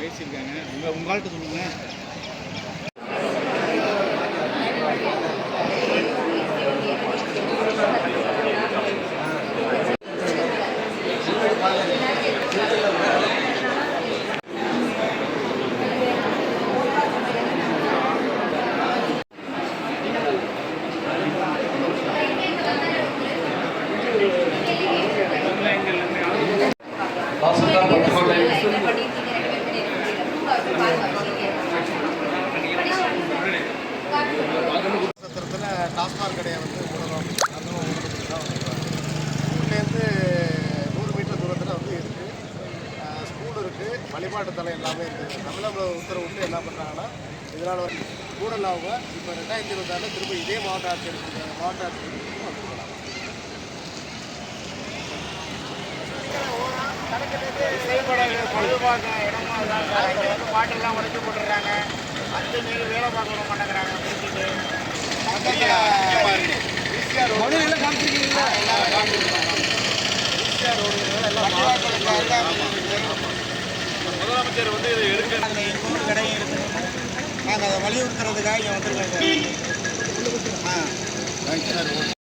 பேசியிருக்காங்க. உங்கள் ஆள்கிட்ட சொல்லுங்கள். சத்திரத்தில் டாஸ்மாக் கடையை வந்து மூடணும் அதுவும் ஊர்லேருந்து 100 மீட்டர் தூரத்தில் வந்து இருக்குது. ஸ்கூல் இருக்குது, வழிபாட்டு தலை எல்லாமே இருக்குது. தமிழக உத்தரவு விட்டு என்ன பண்ணுறாங்கன்னா இதனால் வந்து கூட இல்லாமல் இப்போ 2026 திரும்ப இதே மாவட்ட ஆட்சியர் பொழுதுபார்க்க இடமா தான் சார். இங்கே வந்து பாட்டெல்லாம் உடைச்சு போட்டுடுறாங்க. அஞ்சு மீறி வேலை பார்க்க விட மாட்டேங்கிறாங்க. முடிச்சுட்டு முதலமைச்சர் வந்து இதை எடுக்க அதில் 200 கடையும் இருக்குது. நாங்கள் அதை வலியுறுத்துறதுக்காக இங்கே வந்துருக்கோம் சார். Thanks sir.